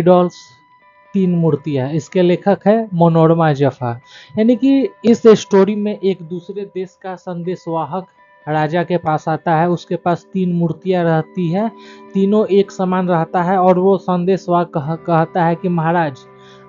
Idols, 3 मूर्तियां। इसके लेखक है मनोरमा जफा। यानी कि इस स्टोरी में एक दूसरे देश का संदेशवाहक राजा के पास आता है, उसके पास 3 मूर्तियां रहती है, तीनों एक समान रहता है और वो संदेशवाहक कहता है कि महाराज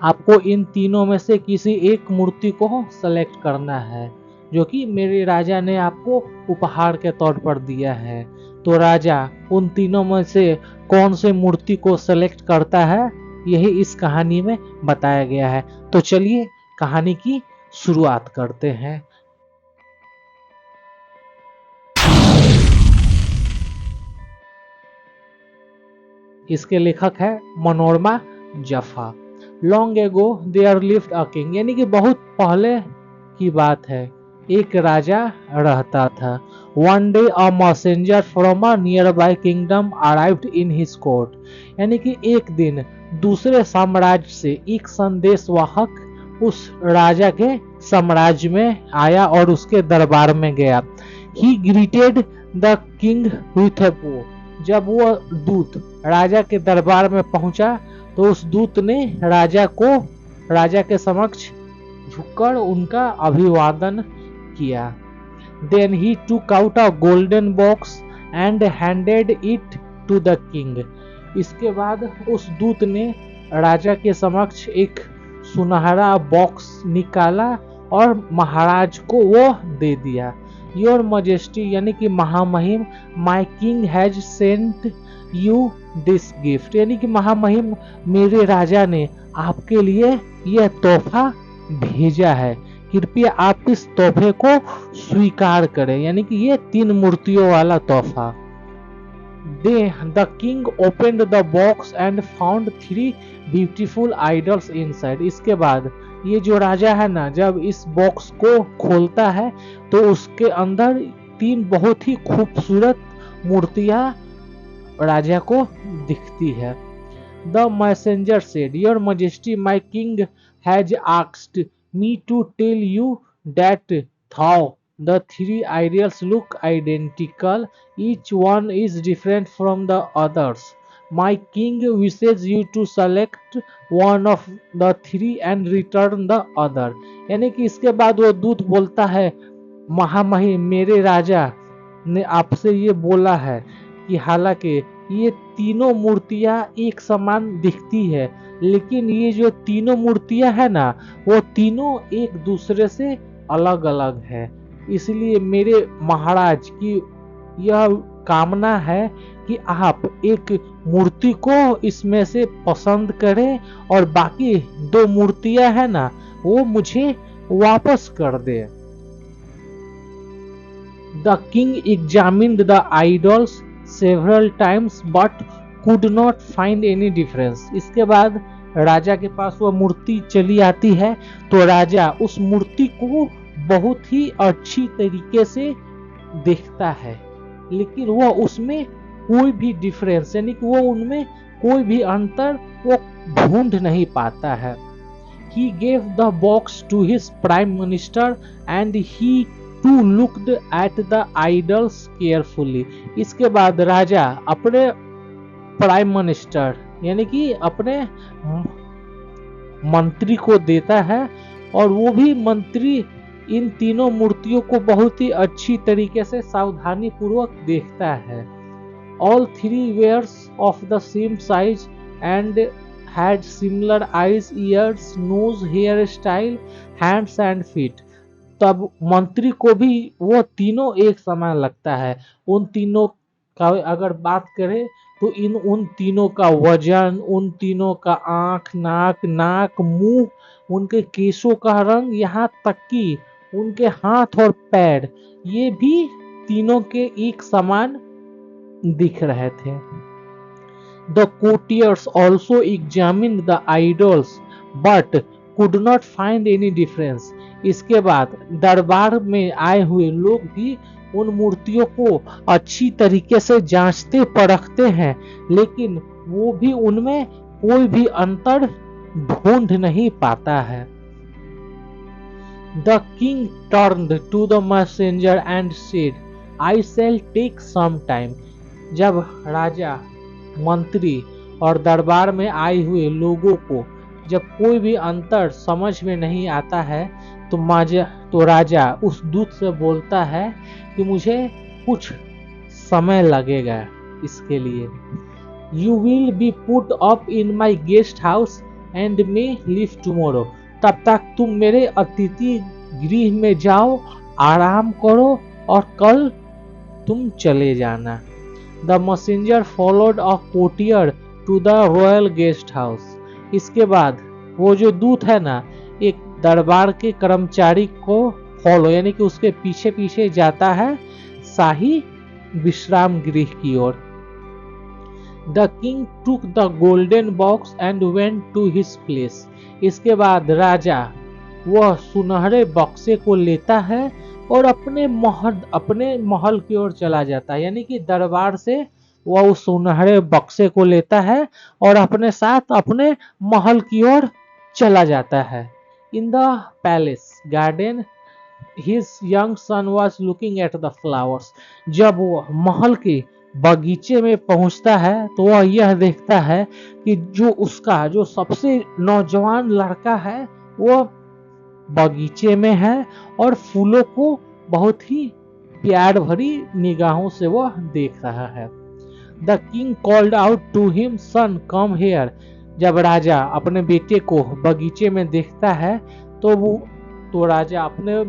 आपको इन तीनों में से किसी एक मूर्ति को सेलेक्ट करना है जो कि मेरे राजा ने आपको उपहार के तौर पर दिया है। तो राजा उन तीनों में से कौन से मूर्ति को सेलेक्ट करता है, यही इस कहानी में बताया गया है। तो चलिए कहानी की शुरुआत करते हैं। इसके लेखक है Manorama Jafa. Long ago there lived a king, यानी कि बहुत पहले की बात है, एक राजा रहता था। One day a messenger from a near by kingdom arrived in his court, यानी कि एक दिन दूसरे साम्राज्य से एक संदेशवाहक उस राजा के साम्राज्य में आया और उसके दरबार में गया। He greeted the king with a bow, जब वो दूत राजा के दरबार में पहुंचा तो उस दूत ने राजा के समक्ष झुककर उनका अभिवादन किया। Then he took out a golden box and handed it to the king, इसके बाद उस दूत ने राजा के समक्ष एक सुनहरा बॉक्स निकाला और महाराज को वो दे दिया। योर मजेस्टी, यानी कि महामहिम, my king has sent you this gift, यानी कि महामहिम मेरे राजा ने आपके लिए यह तोहफा भेजा है, कृपया आप इस तोहफे को स्वीकार करें, यानी कि ये 3 मूर्तियों वाला तोहफा। The king opened the box and found 3 beautiful idols inside, इसके बाद ये जो राजा है ना, जब इस बॉक्स को खोलता है तो उसके अंदर 3 बहुत ही खूबसूरत मूर्तियां राजा को दिखती है। The messenger said, your majesty my king has asked me to tell you that though the 3 idols look identical, each one is different from the others, my king wishes you to select one of the 3 and return the other, यानी कि इसके बाद वो दूत बोलता है महामहिम मेरे राजा ने आपसे ये बोला है कि हालांकि ये तीनों मूर्तियां एक समान दिखती है, लेकिन ये जो तीनों मूर्तियां है ना, वो तीनों एक दूसरे से अलग अलग है। इसलिए मेरे महाराज की यह कामना है कि आप एक मूर्ति को इसमें से पसंद करें और बाकी 2 मूर्तियां है ना, वो मुझे वापस कर दे। The king examined the idols several times but could not find any difference, इसके बाद राजा के पास वह मूर्ति चली आती है तो राजा उस मूर्ति को बहुत ही अच्छी तरीके से देखता है, लेकिन वह उसमें कोई भी डिफरेंस, यानी कि वो उनमें कोई भी अंतर वो ढूंढ नहीं पाता है। He gave the box to his prime minister and he too looked at the idols carefully, इसके बाद राजा अपने प्राइम मिनिस्टर यानी कि अपने मंत्री को देता है और वो भी मंत्री इन तीनों मूर्तियों को बहुत ही अच्छी तरीके से सावधानी पूर्वक देखता है। All 3 were of the same size and had similar eyes, ears, nose, hair style, hands and feet, तब मंत्री को भी वो तीनों एक समान लगता है। उन तीनों का अगर बात करें तो उन तीनों का वजन, उन तीनों का आंख, नाक, मुंह, उनके केशों का रंग, यहाँ तक कि उनके हाथ और पैर, ये भी तीनों के एक समान दिख रहे थे। The courtiers also examined the idols but could not find any difference, इसके बाद दरबार में आए हुए लोग भी उन मूर्तियों को अच्छी तरीके से जांचते परखते हैं, लेकिन वो भी उनमें कोई भी अंतर ढूंढ नहीं पाता है। The king turned to the messenger and said, I shall take some time, जब राजा मंत्री और दरबार में आए हुए लोगों को जब कोई भी अंतर समझ में नहीं आता है तो राजा उस दूत से बोलता है कि मुझे कुछ समय लगेगा इसके लिए। You will be put up in my guest house and may leave tomorrow. तब तक तुम मेरे अतिथि गृह में जाओ, आराम करो और कल तुम चले जाना। The messenger followed a courtier to the royal guest house. इसके बाद वो जो दूत है ना, एक दरबार के कर्मचारी को फॉलो यानी कि उसके पीछे पीछे जाता है शाही विश्राम गृह की ओर। The king took the golden box and went to his place. इसके बाद राजा वह सुनहरे बक्से को लेता है और अपने महल की ओर चला जाता है, यानी कि दरबार से वह उस सुनहरे बक्से को लेता है और अपने साथ अपने महल की ओर चला जाता है। In the palace garden his young son was looking at the flowers. जब वो महल के बगीचे में पहुंचता है तो वह यह देखता है कि जो सबसे नौजवान लड़का है वो बगीचे में है और फूलों को बहुत ही प्यार भरी निगाहों से वह देख रहा है। The king called out to him, son come here. जब राजा अपने बेटे को बगीचे में देखता है तो राजा अपने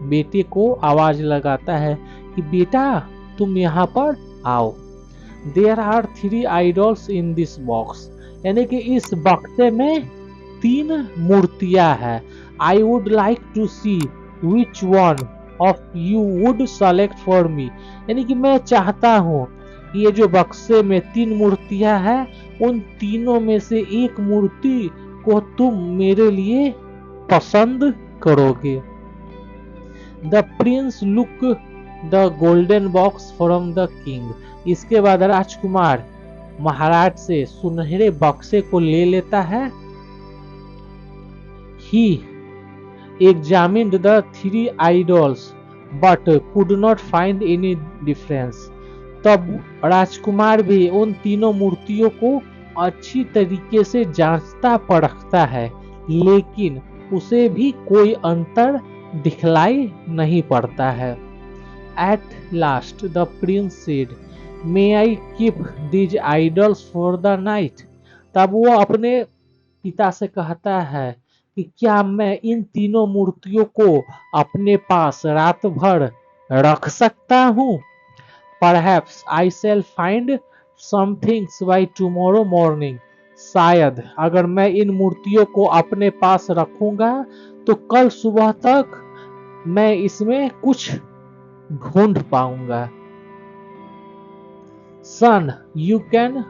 बेटे को आवाज लगाता है कि बेटा तुम यहाँ पर आओ। There are 3 idols in this box. यानी कि इस बक्से में 3 मूर्तियां हैं। I would like to see which one of you would select for me. यानी कि मैं चाहता हूँ ये जो बक्से में 3 मूर्तियां हैं उन तीनों में से एक मूर्ति को तुम मेरे लिए पसंद करोगे। The Prince look the golden box from the king. इसके बाद राजकुमार महाराज से सुनहरे बक्से को ले लेता है। He examined the 3 idols but could not find any difference. तब राजकुमार भी उन तीनों मूर्तियों को अच्छी तरीके से जांचता परखता है, लेकिन उसे भी कोई अंतर दिखलाई नहीं पड़ता है। At last the Prince said, may I keep these idols for the night. तब वो अपने पिता से कहता है कि क्या मैं इन तीनों मूर्तियों को अपने पास रात भर रख सकता हूँ। Perhaps I shall find some things by tomorrow morning. शायद अगर मैं इन मूर्तियों को अपने पास रखूंगा तो कल सुबह तक मैं इसमें कुछ ढूंढ पाऊंगा। Son, you can,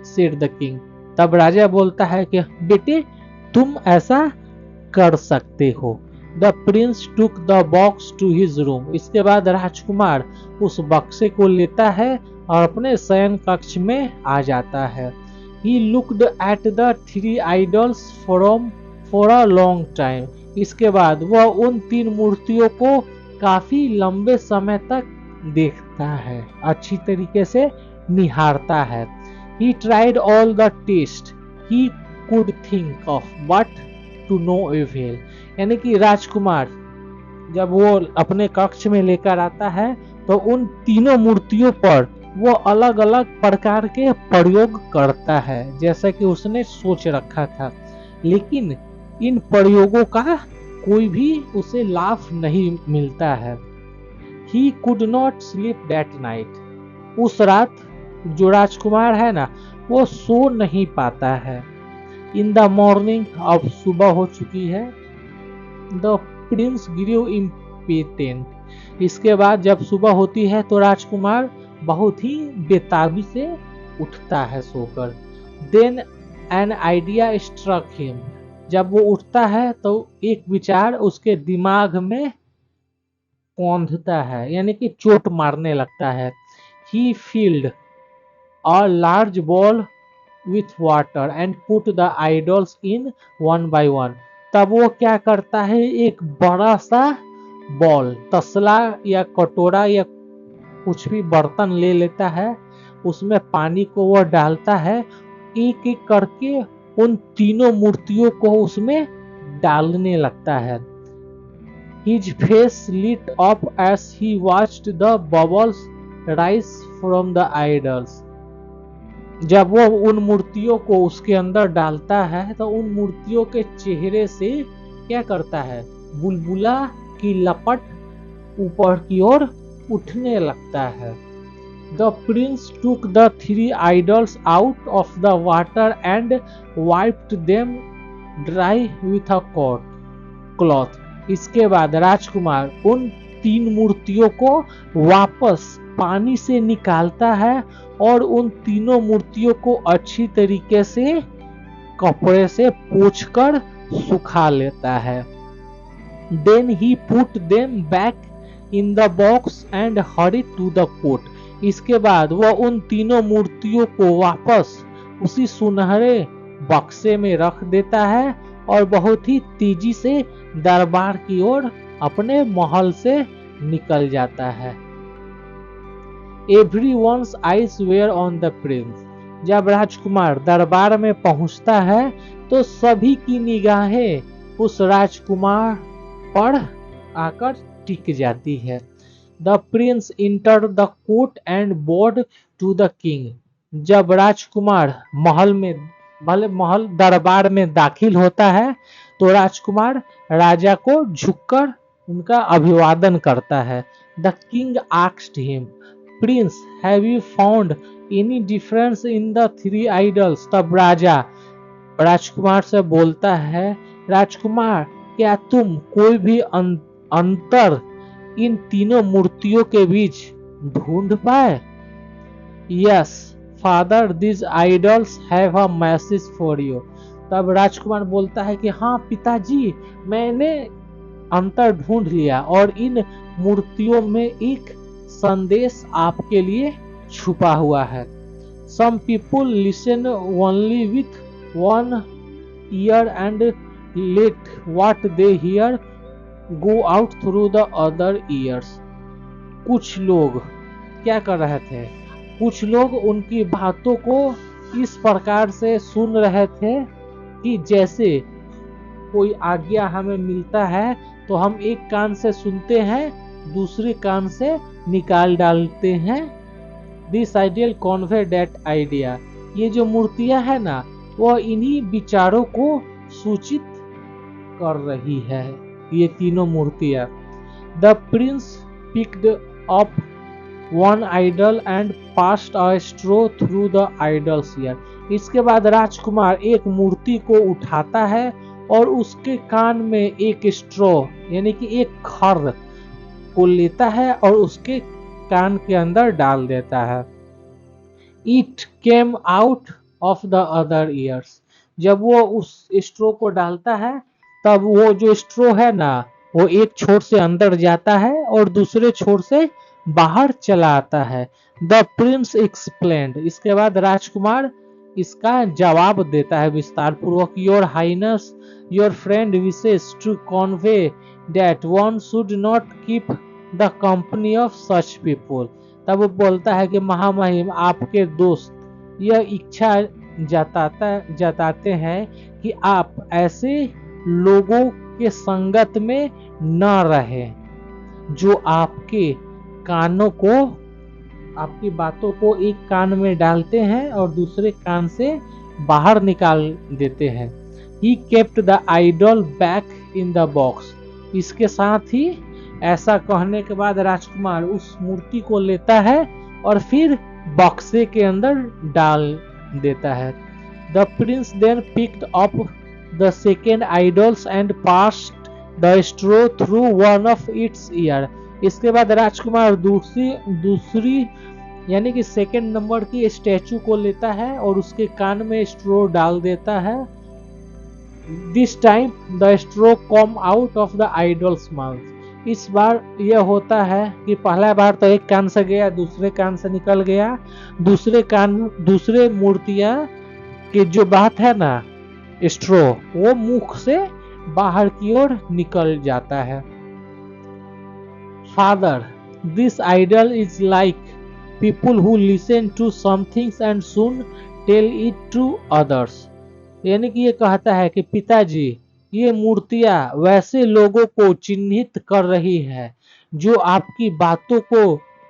said the king. तब राजा बोलता है कि बेटे तुम ऐसा कर सकते हो। The prince took the box to his room. इसके बाद राजकुमार उस बक्से को लेता है और अपने शयन कक्ष में आ जाता है। He looked at the 3 idols for a long time. इसके बाद वह उन 3 मूर्तियों को काफी लंबे समय तक देखता है, अच्छी तरीके से निहारता है। He tried all the test he could think of but to no avail. यानी कि राजकुमार जब वो अपने कक्ष में लेकर आता है तो उन तीनों मूर्तियों पर वो अलग अलग प्रकार के प्रयोग करता है जैसा कि उसने सोच रखा था, लेकिन इन प्रयोगों का कोई भी उसे लाभ नहीं मिलता है। He could not sleep that night. उस रात जो राजकुमार है ना वो सो नहीं पाता है। इन द मॉर्निंग, अब सुबह हो चुकी है। द प्रिंस ग्रू इम्पेटेंट। इसके बाद जब सुबह होती है तो राजकुमार बहुत ही बेताबी से उठता है सोकर। Then an idea struck him. जब वो उठता है तो एक विचार उसके दिमाग में कौंधता है, यानी कि चोट मारने लगता है। He filled a large ball with water and put the idols in one by one। तब वो क्या करता है, एक बड़ा सा बॉल, तसला या कटोरा या कुछ भी बर्तन ले लेता है, उसमें पानी को वो डालता है एक एक करके उन तीनों मूर्तियों को उसमें डालने लगता है। His face lit up as he watched the bubbles rise from the idols. जब वो उन मूर्तियों को उसके अंदर डालता है तो उन मूर्तियों के चेहरे से क्या करता है, बुलबुला की लपट ऊपर की ओर उठने लगता है। The prince took the three idols out of the water and wiped them dry with a cloth. इसके बाद राजकुमार उन तीन मूर्तियों को वापस पानी से निकालता है और उन तीनों मूर्तियों को अच्छी तरीके से कपड़े से पोंछकर सुखा लेता है। Then he put them back in the box and hurried to the court. इसके बाद वह उन तीनों मूर्तियों को वापस उसी सुनहरे बक्से में रख देता है और बहुत ही तेजी से दरबार की ओर अपने महल से निकल जाता है। Everyone's eyes were on the prince. जब राजकुमार दरबार में पहुंचता है तो सभी की निगाहें उस राजकुमार पर आकर टिक जाती है। The prince entered the court and bowed to the king. जब राजकुमार महल दरबार में दाखिल होता है तो राजकुमार राजा को झुककर उनका अभिवादन करता है। The king asked him, Prince, have you found any difference in the three idols? तब राजा राजकुमार से बोलता है, राजकुमार क्या तुम कोई भी अंतर इन तीनों मूर्तियों के बीच ढूंढ पाए? Yes father, this idols have a message for you. तब राजकुमार बोलता है कि हाँ पिताजी, मैंने अंतर ढूंढ लिया और इन मूर्तियों में एक संदेश आपके लिए छुपा हुआ है. Some people listen only with one ear and let what they hear go out through the other ears. कुछ लोग क्या कर रहे थे? कुछ लोग उनकी बातों को इस प्रकार से सुन रहे थे कि जैसे कोई आज्ञा हमें मिलता है तो हम एक कान से सुनते हैं, दूसरे कान से निकाल डालते हैं. This ideal convey that idea. ये जो मूर्तियां है ना, वह इन्हीं विचारों को सूचित कर रही है. ये तीनों मूर्तियां. The prince picked up one idol and passed a straw through the idol's ear. इसके बाद राजकुमार एक मूर्ति को उठाता है और उसके कान में एक स्ट्रॉ यानी कि एक खर को लेता है और उसके कान के अंदर डाल देता है. It came out of the other ears. जब वो उस स्ट्रो को डालता है तब वो जो स्ट्रो है ना, वो एक छोर से अंदर जाता है और दूसरे छोर से बाहर चला आता है. The prince explained. इसके बाद राजकुमार इसका जवाब देता है विस्तार पूर्वक. Your Highness, your friend wishes to convey that one should not keep the company of such people. तब वो बोलता है कि महामहिम, आपके दोस्त यह इच्छा जताते हैं कि आप ऐसे लोगों के संगत में न रहें जो आपके कानों को, आपकी बातों को एक कान में डालते हैं और दूसरे कान से बाहर निकाल देते हैं. He kept the idol back in the box. इसके साथ ही ऐसा कहने के बाद राजकुमार उस मूर्ति को लेता है और फिर बक्से के अंदर डाल देता है. The prince then picked up the second idols and passed the straw through one of its ear. इसके बाद राजकुमार दूसरी यानी कि सेकेंड नंबर की स्टैचू को लेता है और उसके कान में स्ट्रो डाल देता है. This time the straw come out of the idol's mouth. इस बार यह होता है कि पहला बार तो एक कान से गया, दूसरे कान से निकल गया. दूसरे मूर्तियां की जो बात है ना, स्ट्रो, वो मुख से बाहर की ओर निकल जाता है. Father, this idol is like people who listen to some things and soon tell it to others. यानी कि ये कहता है कि पिताजी, ये मूर्तियां वैसे लोगों को चिन्हित कर रही है जो आपकी बातों को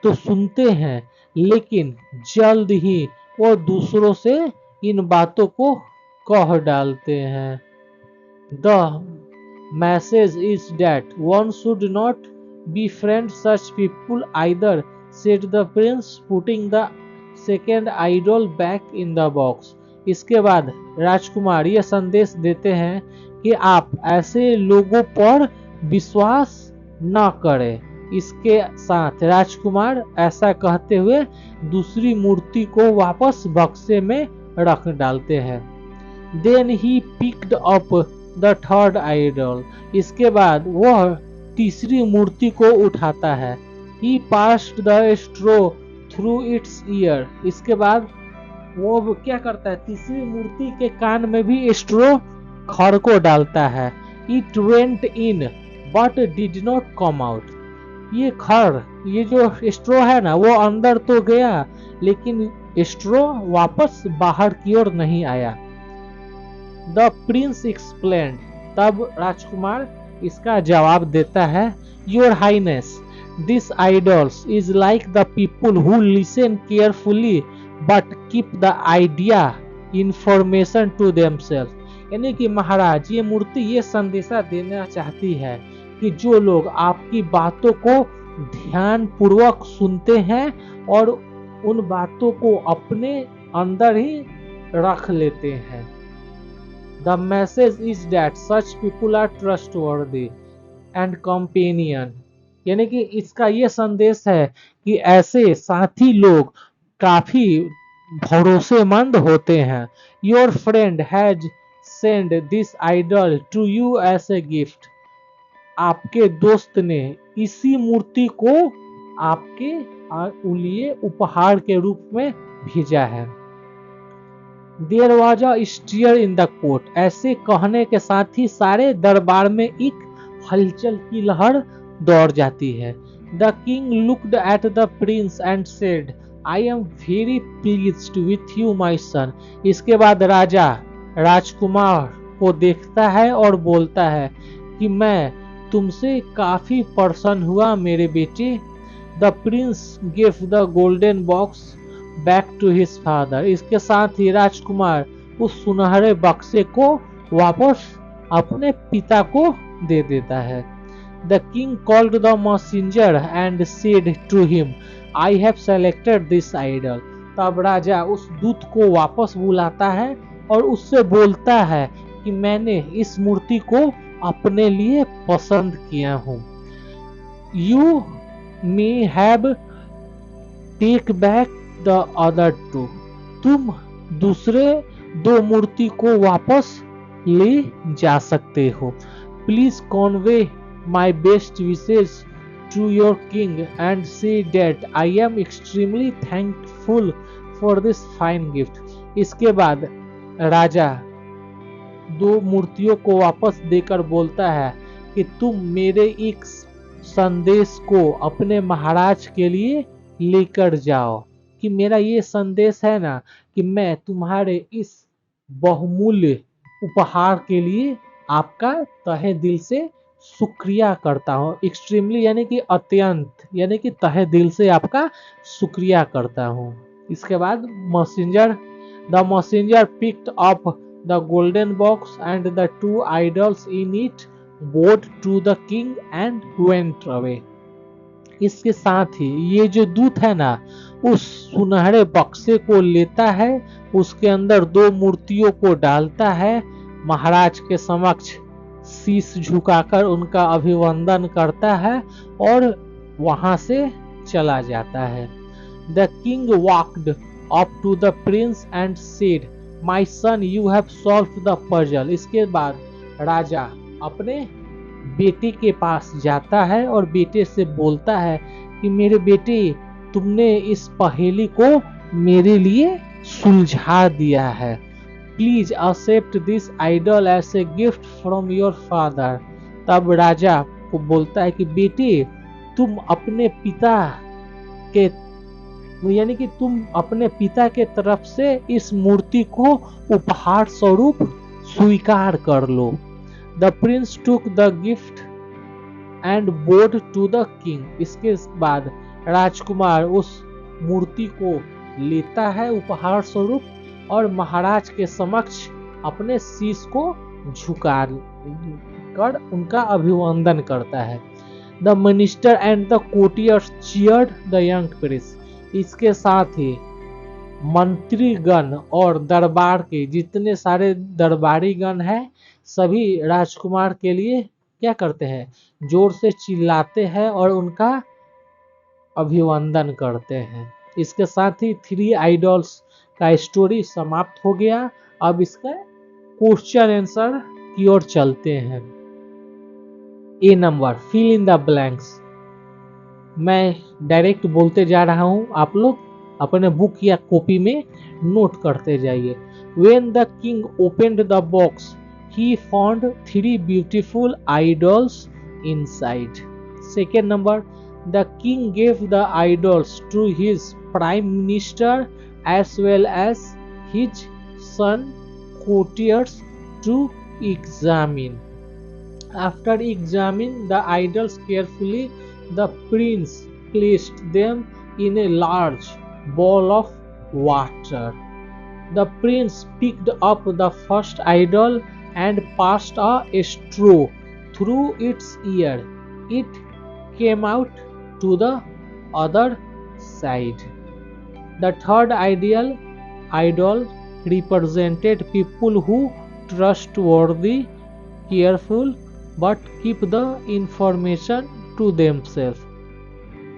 तो सुनते हैं, लेकिन जल्द ही वो दूसरों से इन बातों को कह डालते हैं। The message is that one should not befriend such people either, said the prince, putting the second idol back in the box. इसके बाद राजकुमार ये संदेश देते हैं कि आप ऐसे लोगों पर विश्वास न करें। इसके साथ राजकुमार ऐसा कहते हुए दूसरी मूर्ति को वापस बक्से में रख डालते हैं। Then he picked up the third idol. इसके बाद वह तीसरी मूर्ति को उठाता है। He passed the straw through its ear. इसके बाद वो क्या करता है, तीसरी मूर्ति के कान में भी स्ट्रो खर को डालता है। It went in but did not come out. ये खर, ये जो स्ट्रो है ना, वो अंदर तो गया लेकिन स्ट्रो वापस बाहर की ओर नहीं आया। The prince explained. तब राजकुमार इसका जवाब देता है, your highness, this idols is like the people who listen carefully but keep the idea information to themselves. यानी कि महाराज, ये मूर्ति ये संदेशा देना चाहती है कि जो लोग आपकी बातों को ध्यान पूर्वक सुनते हैं और उन बातों को अपने अंदर ही रख लेते हैं। The message is that such people are trustworthy and companion। यानी कि इसका ये संदेश है कि ऐसे साथी लोग काफी भरोसेमंद होते हैं। Your friend has sent this idol to you as a gift। आपके दोस्त ने इसी मूर्ति को आपके लिए उपहार के रूप में भेजा है। There was a stir in the court. ऐसे कहने के साथ ही सारे दरबार में एक हलचल की लहर दौड़ जाती है। The king looked at the prince and said, I am very pleased with you my son. इसके बाद राजा राजकुमार को देखता है और बोलता है कि मैं तुमसे काफी प्रसन्न हुआ मेरे बेटे। The prince give the golden box back to his father. इसके साथ ही राजकुमार उस सुनहरे बक्से को वापस अपने पिता को दे देता है। The king called the messenger and said to him, I have selected this idol. तब राजा उस दूत को वापस बुलाता है और उससे बोलता है कि मैंने इस मूर्ति को अपने लिए पसंद किया हूँ। You may have take back the other two. तुम दूसरे दो मूर्ति को वापस ले जा सकते हो। Please convey my best wishes to your king and say that I am extremely thankful for this fine gift. इसके बाद राजा दो मूर्तियों को वापस देकर बोलता है कि तुम मेरे एक संदेश को अपने महाराज के लिए लेकर जाओ, कि मेरा ये संदेश है ना कि मैं तुम्हारे इस बहुमूल्य उपहार के लिए आपका तहे दिल से शुक्रिया करता हूँ। एक्सट्रीमली यानी कि अत्यंत, यानी कि तहे दिल से आपका शुक्रिया करता हूँ। इसके बाद the messenger picked up the golden box and the two idols in it, bowed to the king and went away. इसके साथ ही ये जो दूत है ना, उस सुनहरे बक्से को लेता है, उसके अंदर दो मूर्तियों को डालता है, महाराज के समक्ष शीश झुकाकर उनका अभिवंदन करता है और वहां से चला जाता है। The king walked up to the prince and said, my son you have solve the puzzle. इसके बाद राजा अपने बेटे के पास जाता है और बेटे से बोलता है कि मेरे बेटे, तुमने इस पहेली को मेरे लिए सुलझा दिया है। Please accept this idol as a gift from your father. तब राजा को बोलता है कि बेटे, तुम अपने पिता के यानी कि तुम अपने पिता के तरफ से इस मूर्ति को उपहार स्वरूप स्वीकार कर लो। The prince took the gift and bowed to the king. इसके बाद राजकुमार उस मूर्ति को लेता है उपहार स्वरूप और महाराज के समक्ष अपने शीश को झुका कर उनका अभिवंदन करता है। The minister and the courtiers cheered the young Prince. इसके साथ ही मंत्रीगण और दरबार के जितने सारे दरबारी गण हैं सभी राजकुमार के लिए क्या करते हैं, जोर से चिल्लाते हैं और उनका अभिवंदन करते हैं। इसके साथ ही थ्री आइडल्स का स्टोरी समाप्त हो गया। अब इसका क्वेश्चन आंसर की ओर चलते हैं। A number, fill in the blanks. मैं डायरेक्ट बोलते जा रहा हूं, आप लोग अपने बुक या कॉपी में नोट करते जाइए। When the king opened the box, he found three beautiful idols inside. Second number, the king gave the idols to his prime minister as well as his son courtiers to examine. After examining the idols carefully, the prince placed them in a large bowl of water. The prince picked up the first idol and passed a straw through its ear. It came out to the other side. The third idol represented people who trustworthy, careful, but keep the information to themselves.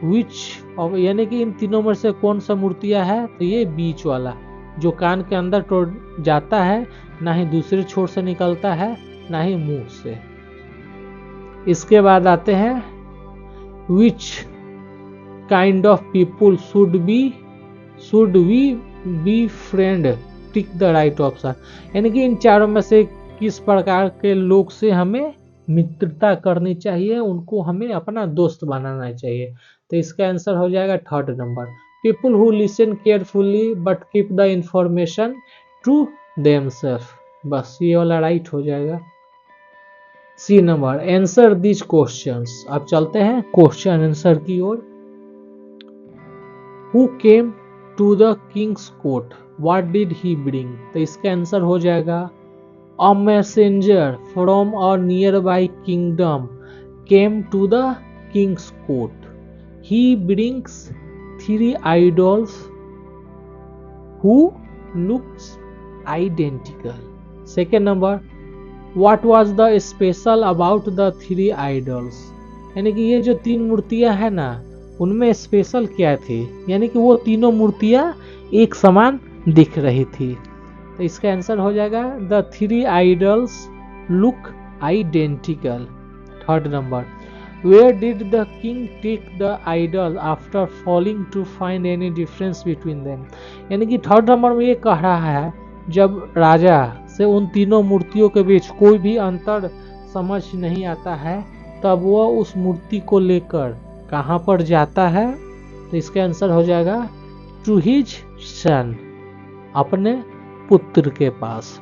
Which of, यानी कि इन तीनों में से कौन सा मूर्तियां है, तो ये बीच वाला जो कान के अंदर तो जाता है, ना ही दूसरे छोर से निकलता है, ना ही मुंह से। इसके बाद आते हैं which kind of people should we befriend, tick the right option. यानी कि इन चारों में से किस प्रकार के लोग से हमें मित्रता करनी चाहिए, उनको हमें अपना दोस्त बनाना चाहिए। तो इसका आंसर हो जाएगा third number, people who listen carefully but keep the information to themselves. बस ये वाला राइट हो जाएगा। C number, answer this questions. अब चलते हैं क्वेश्चन आंसर की ओर। Who came to the king's court, what did he bring. तो इसका आंसर हो जाएगा A messenger from a nearby kingdom came to the king's court. He brings three idols who looks identical. Second number, what was the special about the three idols? यानी कि ये जो तीन मूर्तियां है ना, उनमें स्पेशल क्या थी, यानी कि वो तीनों मूर्तियां एक समान दिख रही थी। तो इसका आंसर हो जाएगा the three idols look identical. Third number, where did the king take the idol after falling to find any difference between them. यानी कि थर्ड नंबर में ये कह रहा है जब राजा से उन तीनों मूर्तियों के बीच कोई भी अंतर समझ नहीं आता है, तब वह उस मूर्ति को लेकर कहाँ पर जाता है। तो इसका आंसर हो जाएगा टू हिज सन, अपने पुत्र के पास।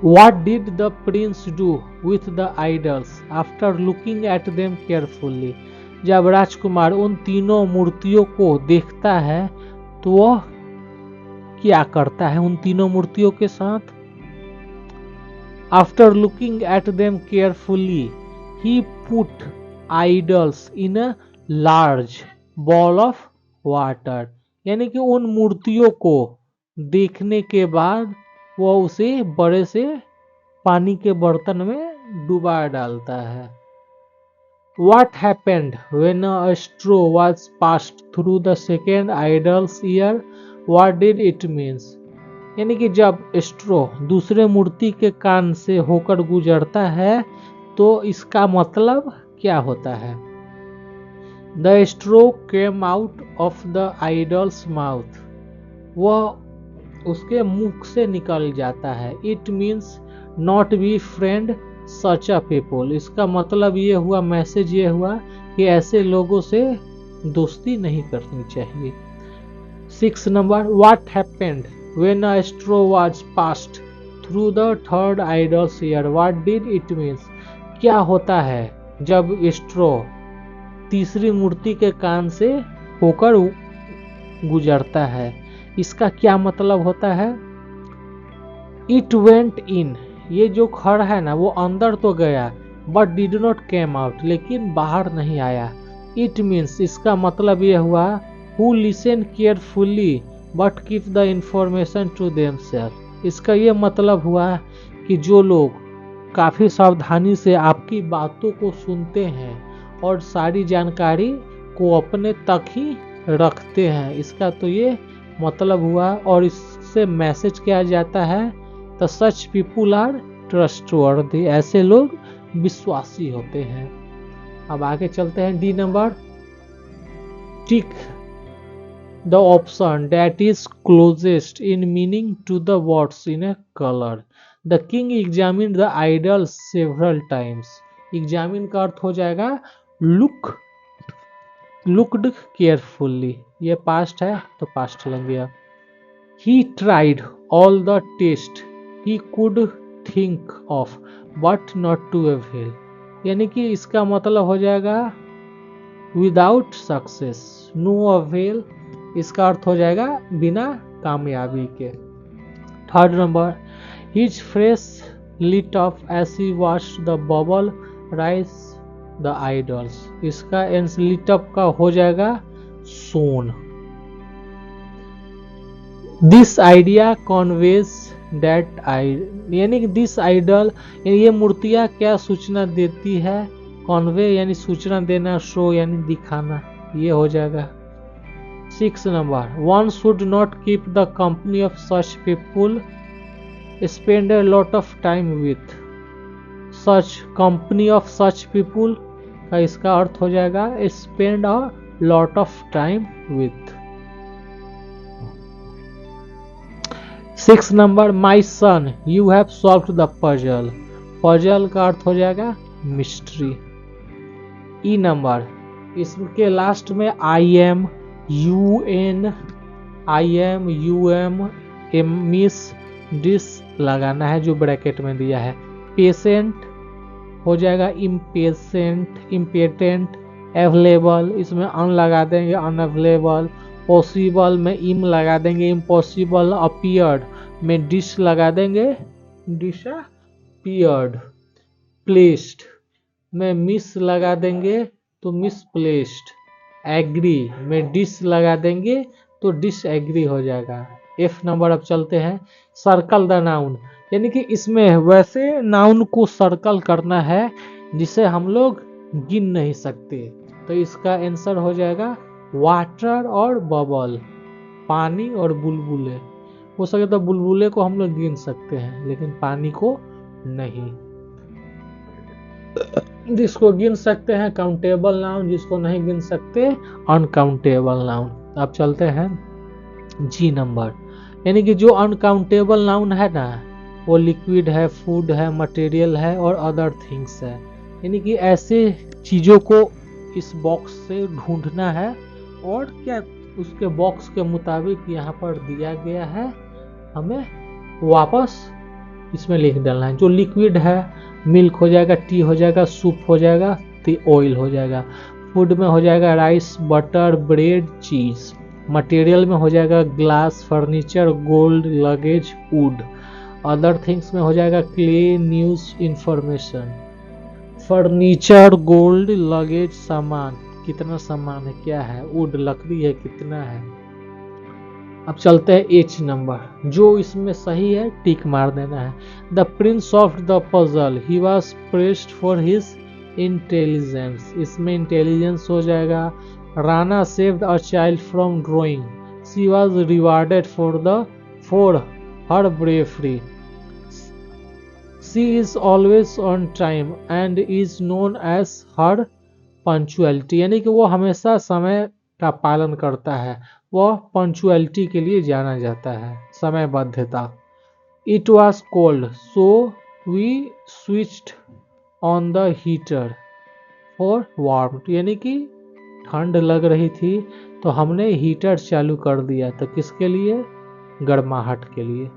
What did the prince do with the idols after looking at them carefully? जब राजकुमार उन तीनों मूर्तियों को देखता है तो वह क्या करता है उन तीनों मूर्तियों के साथ। After looking at them carefully, he put idols in a large bowl of water. यानी कि उन मूर्तियों को देखने के बाद वह उसे बड़े से पानी के बर्तन में डुबा डालता है। What happened when a straw was passed through the second idol's ear? What did it means? यानी कि जब स्ट्रो दूसरे मूर्ति के कान से होकर गुजरता है तो इसका मतलब क्या होता है। The straw came out of the idol's mouth. वह उसके मुख से निकल जाता है। It means not be friend such a people. इसका मतलब ये हुआ, मैसेज ये हुआ कि ऐसे लोगों से दोस्ती नहीं करनी चाहिए। 6 number, what happened when a straw was passed through the third idol's ear? What did it mean? क्या होता है जब स्ट्रो तीसरी मूर्ति के कान से होकर गुजरता है? इसका क्या मतलब होता है? इट वेंट इन, ये जो खड़ है ना वो अंदर तो गया but did not came out, लेकिन बाहर नहीं आया। इट मीन्स, इसका मतलब यह हुआ who listen carefully but keep the information to themselves. इसका यह मतलब हुआ कि जो लोग काफ़ी सावधानी से आपकी बातों को सुनते हैं और सारी जानकारी को अपने तक ही रखते हैं, इसका तो ये मतलब हुआ। और इससे मैसेज क्या जाता है? The such people are trustworthy, ऐसे लोग विश्वासी होते हैं। अब आगे चलते हैं। D number, tick the option that is closest in meaning to the words in a colour. The king examine the idol several times. Examine का अर्थ हो जाएगा लुक्ड केयरफुल्ली, ये पास्ट है तो पास्ट लग गया। He tried all the test he could think of but not to avail, यानी कि इसका मतलब हो जाएगा विदाउट सक्सेस, नो अवेल, इसका अर्थ हो जाएगा बिना कामयाबी के। Third number, his fresh lit up as he watched the bubble rise the idols, इसका lit up का हो जाएगा soon। This idea Conway's that यानी कि दिस आइडल, ये मूर्तियां क्या सूचना देती है? कॉन्वे यानी सूचना देना, शो यानी दिखाना, ये हो जाएगा। 6 number, one should not keep the company of such people, spend a lot of time with such, company of such people का इसका अर्थ हो जाएगा spend a lot of time with. 6 number, my son you have solved the puzzle, puzzle का अर्थ हो जाएगा mystery. E number, इसके लास्ट में I M U M mis dis लगाना है जो ब्रैकेट में दिया है। पेशेंट हो जाएगा इम्पेशेंट, इम्पेटेंट। अवेलेबल, इसमें अन लगा देंगे अनअवेलेबल। पॉसिबल में इम लगा देंगे इम्पॉसिबल। अपीयर्ड में डिश लगा देंगे डिसअपीयर्ड। प्लेस्ड में मिस लगा देंगे तो मिसप्लेस्ड। एग्री में डिस लगा देंगे तो डिसएग्री हो जाएगा। एफ नंबर, अब चलते हैं। सर्कल द नाउन, यानी कि इसमें वैसे नाउन को सर्कल करना है जिसे हम लोग गिन नहीं सकते, तो इसका आंसर हो जाएगा वाटर और बबल, पानी और बुलबुले। हो सके तो बुलबुले को हम लोग गिन सकते हैं लेकिन पानी को नहीं। जिसको गिन सकते हैं काउंटेबल नाउन, जिसको नहीं गिन सकते अनकाउंटेबल नाउन। अब चलते हैं जी नंबर, यानी कि जो अनकाउंटेबल नाउन है ना वो लिक्विड है, फूड है, मटेरियल है और अदर थिंग्स है। यानी कि ऐसे चीज़ों को इस बॉक्स से ढूंढना है और क्या उसके बॉक्स के मुताबिक यहाँ पर दिया गया है, हमें वापस इसमें लिख डालना है। जो लिक्विड है मिल्क हो जाएगा, टी हो जाएगा, सूप हो जाएगा, तो ऑयल हो जाएगा। फूड में हो जाएगा राइस, बटर, ब्रेड, चीज़। मटेरियल में हो जाएगा glass, furniture, gold, luggage, would. Other things में हो जाएगा clay, news, information. Furniture, gold, luggage, सामान, कितना सामान है, क्या है, वुड लकड़ी है, कितना है। अब चलते हैं एच नंबर, जो इसमें सही है टिक मार देना है। The prince of the puzzle he was praised for his intelligence, इसमें इंटेलिजेंस हो जाएगा। Rana saved a child from drowning, she was rewarded for her bravery. She is always on time and is known as her punctuality, यानी कि वो हमेशा समय का पालन करता है, वह पंचुअलिटी के लिए जाना जाता है, समयबद्धता। It was cold so we switched on the heater for warm, यानी कि ठंड लग रही थी तो हमने हीटर चालू कर दिया, तो किसके लिए? गर्माहट के लिए।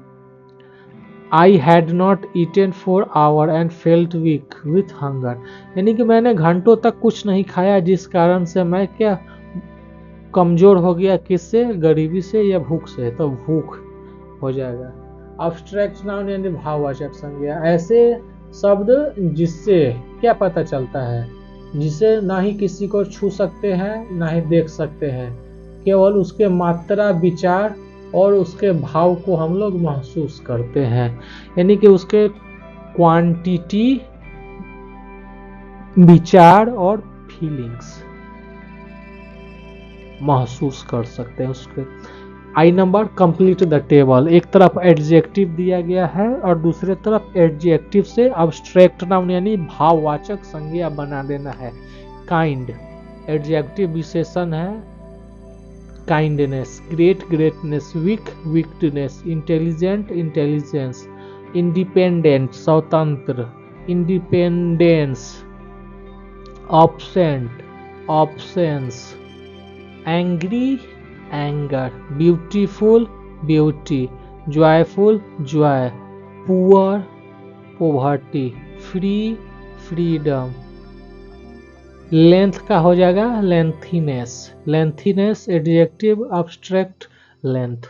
I had not eaten for hour and felt weak with hunger, यानी कि मैंने घंटों तक कुछ नहीं खाया, जिस कारण से मैं क्या कमजोर हो गया, किससे? गरीबी से या भूख से, तो भूख हो जाएगा। अब्स्ट्रैक्ट नाउन यानी भाववाचक संज्ञा, ऐसे शब्द जिससे क्या पता चलता है? जिसे ना ही किसी को छू सकते हैं ना ही देख सकते हैं, केवल उसके मात्रा, विचार और उसके भाव को हम लोग महसूस करते हैं, यानी कि उसके क्वांटिटी, विचार और फीलिंग्स महसूस कर सकते हैं उसके। आई नंबर, कंप्लीट द टेबल। एक तरफ एडजेक्टिव दिया गया है और दूसरे तरफ एडजेक्टिव से अब्स्ट्रैक्ट नाउन यानी भाववाचक संज्ञा बना देना है। काइंड एडजेक्टिव विशेषण है, kindness, great greatness, weak weakness, intelligent intelligence, independent स्वतंत्र, independence, absent absence, angry anger, beautiful beauty, joyful joy, poor poverty, free freedom. Length का हो जाएगा lengthiness, lengthiness adjective abstract length.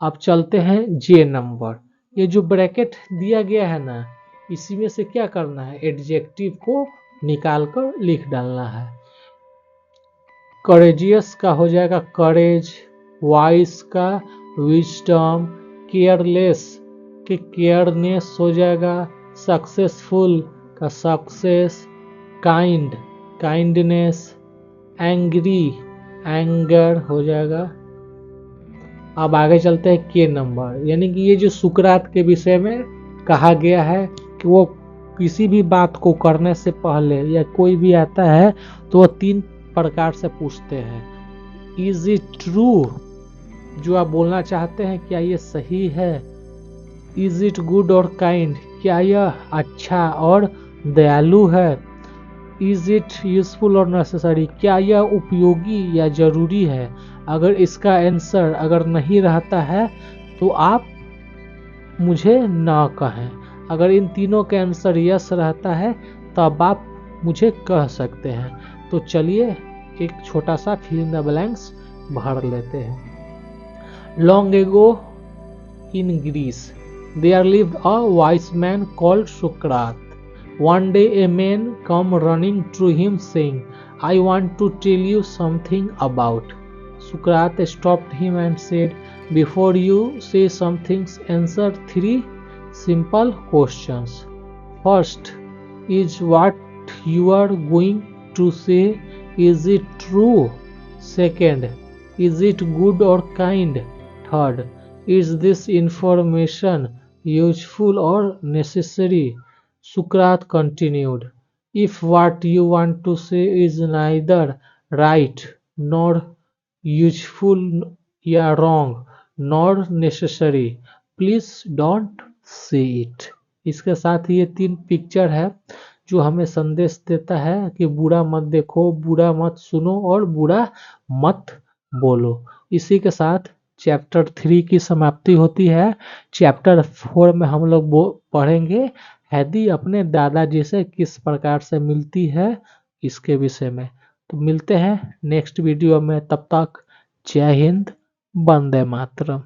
अब चलते हैं जे नंबर। ये जो ब्रैकेट दिया गया है ना, इसी में से क्या करना है? एडजेक्टिव को निकाल कर लिख डालना है। करेजियस का हो जाएगा करेज, वाइस का विजडम, केयरलेस के केयरनेस हो जाएगा, सक्सेसफुल का success, kind kindness, angry anger हो जाएगा। अब आगे चलते हैं के नंबर, यानी कि ये जो सुकरात के विषय में कहा गया है कि वो किसी भी बात को करने से पहले या कोई भी आता है तो वो 3 प्रकार से पूछते हैं। इज इट ट्रू, जो आप बोलना चाहते हैं क्या ये सही है? इज इट गुड और काइंड, क्या यह अच्छा और दयालु है? इज इट यूजफुल और नेसेसरी, क्या यह उपयोगी या जरूरी है? अगर इसका आंसर अगर नहीं रहता है तो आप मुझे ना कहें, अगर इन तीनों का आंसर यस रहता है तब आप मुझे कह सकते हैं। तो चलिए एक छोटा सा फिल इन द ब्लैंक्स भर लेते हैं। Long ago in Greece there lived a wise man called Sukrat. One day a man come running to him saying, I want to tell you something about. Socrates stopped him and said, before you say something, answer 3 simple questions. First, is what you are going to say, is it true? Second, is it good or kind? Third, is this information useful or necessary? Socrates continued, if what you want to say is neither right nor useful या wrong nor necessary, please don't say it. इसके साथ ये 3 picture है जो हमें संदेश देता है कि बुरा मत देखो, बुरा मत सुनो और बुरा मत बोलो। इसी के साथ चैप्टर 3 की समाप्ति होती है। चैप्टर 4 में हम लोग पढ़ेंगे हैदी अपने दादाजी से किस प्रकार से मिलती है, इसके विषय में। तो मिलते हैं नेक्स्ट वीडियो में, तब तक जय हिंद, वंदे मातरम।